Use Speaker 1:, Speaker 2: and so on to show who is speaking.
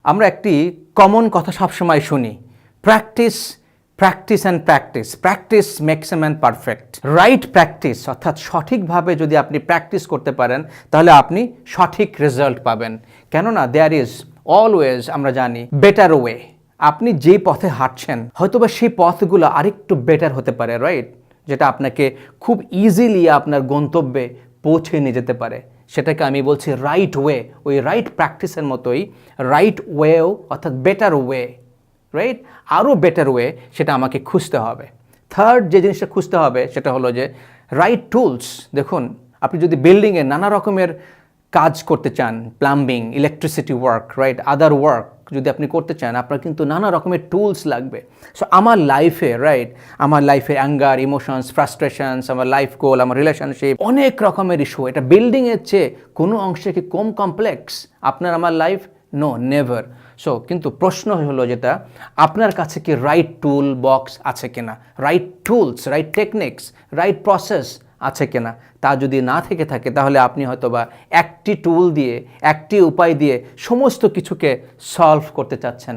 Speaker 1: আমরা একটি কমন কথা সবসময় শুনি, practice practice and practice, practice makes a man perfect. Right practice অর্থাৎ সঠিকভাবে যদি আপনি প্র্যাকটিস করতে পারেন তাহলে আপনি সঠিক রেজাল্ট পাবেন। কেননা দেয়ার ইজ অলওয়েজ, আমরা জানি, বেটার ওয়ে। আপনি যে পথে হাঁটছেন হয়তোবা সেই পথগুলো আরেকটু বেটার হতে পারে, রাইট, যেটা আপনাকে খুব ইজিলি আপনার গন্তব্যে পৌঁছে নিয়ে যেতে পারে। সেটাকে আমি বলছি রাইট ওয়ে। ওই রাইট প্র্যাকটিসের মতোই রাইট ওয়েও অর্থাৎ বেটার ওয়ে, রাইট, আরও বেটার ওয়ে, সেটা আমাকে খুঁজতে হবে। থার্ড যে জিনিসটা খুঁজতে হবে সেটা হলো যে রাইট টুলস। দেখুন, আপনি যদি বিল্ডিংয়ে নানা রকমের কাজ করতে চান, plumbing, electricity work, right, other work যদি আপনি করতে চান, আপনার কিন্তু নানা রকমের টুলস লাগবে। সো আমার লাইফে, রাইট, আমার লাইফে অ্যাঙ্গার, ইমোশনস, ফ্রাস্ট্রেশনস, আমার লাইফ গোল, আমার রিলেশনশিপ, অনেক রকমের ইস্যু। এটা বিল্ডিংয়ের চেয়ে কোনো অংশে কি কম কমপ্লেক্স আপনার আমার লাইফ? No, never. সো কিন্তু প্রশ্ন হলো যেটা, আপনার কাছে কি রাইট টুল বক্স আছে কিনা, right tools, right techniques, right process আছে কিনা। তা যদি না থেকে থাকে তাহলে আপনি হয়তোবা একটি টুল দিয়ে, একটি উপায় দিয়ে সমস্ত কিছুকে সলভ করতে চাচ্ছেন।